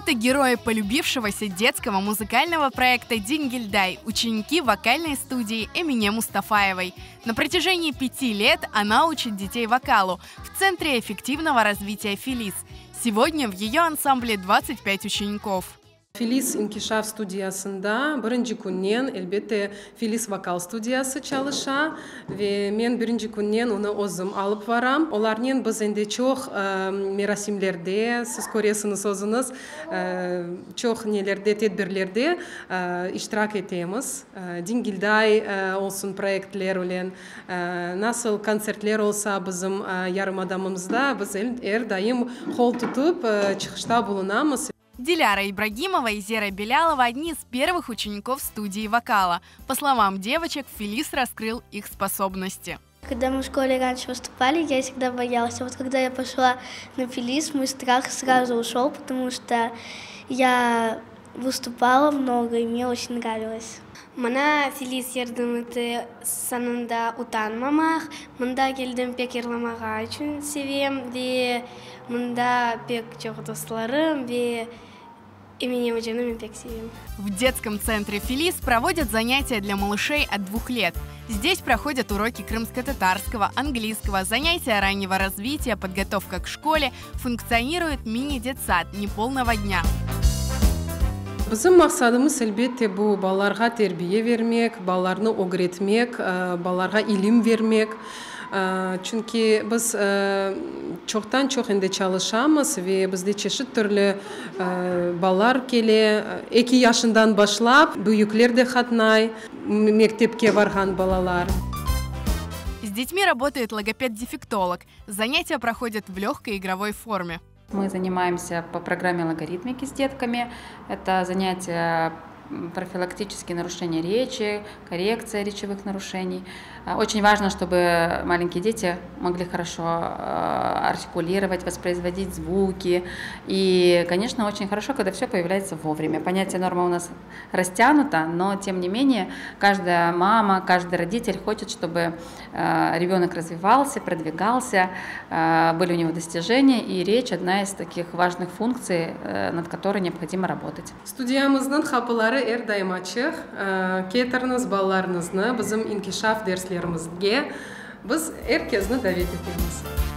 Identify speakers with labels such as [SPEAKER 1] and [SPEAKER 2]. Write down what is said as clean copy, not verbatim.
[SPEAKER 1] Это герои полюбившегося детского музыкального проекта «Дингильдай», ученики вокальной студии Эмине Мустафаевой. На протяжении 5 лет она учит детей вокалу в Центре эффективного развития «Фелис». Сегодня в ее ансамбле 25 учеников.
[SPEAKER 2] Фелис инкишаф студиясында биринчи күннен элбетте Фелис вокал студиясы чалыша ve мен биринчи күннен уну өзүм алып барам. Оларнен биз энди чоң мерасимлерде, сиз көресиңиз өзүңүз, чоң нелерде, тедбирлерде иштирак этебиз. Дингильдай олсун проектлер менен, насыл концертлер болсо биздин ярым адамыбызда биз эр дайым кол тутуп чыгышта булунабыз.
[SPEAKER 1] Диляра Ибрагимова и Зера Белялова – одни из первых учеников студии вокала. По словам девочек, Фелис раскрыл их способности.
[SPEAKER 3] Когда мы в школе раньше выступали, я всегда боялась. А вот когда я пошла на Фелис, мой страх сразу ушел, потому что я выступала много, и мне очень нравилось.
[SPEAKER 4] Мана Фелис ярдымыты санында утанмамақ, мында келдім пек ерламаға үшін севем, ве мында пек жоқ достарым, ве Эмине Мустафаевой пек севем.
[SPEAKER 1] В детском центре «Фелис» проводят занятия для малышей от 2 лет. Здесь проходят уроки крымско-татарского, английского, занятия раннего развития, подготовка к школе, функционирует мини-детсад неполного дня.
[SPEAKER 2] Bizim maqsadımız elbette bu балаларга тербие vermek, балаларны öğretmek, балаларга илим vermek. Çünkü biz çoktan çok ende çalışamız ve bizde çeşit türlü балалар келе, 2 yaşından başlap büyükler de katnay, mektepke барган балалар.
[SPEAKER 1] С детьми работает логопед-дефектолог. Занятия проходят в легкой игровой форме.
[SPEAKER 5] Мы занимаемся по программе логаритмики с детками. Это занятия профилактические нарушения речи, коррекция речевых нарушений. Очень важно, чтобы маленькие дети могли хорошо артикулировать, воспроизводить звуки. И, конечно, очень хорошо, когда все появляется вовремя. Понятие норма у нас растянуто, но, тем не менее, каждая мама, каждый родитель хочет, чтобы ребенок развивался, продвигался, были у него достижения, и речь – одна из таких важных функций, над которой необходимо работать.
[SPEAKER 2] Студиямыздын капылары эр дайым ачык. Кетириңиз балаларыңызды биздин инкишаф дерслерибизге биз эр кезинде давет этебиз.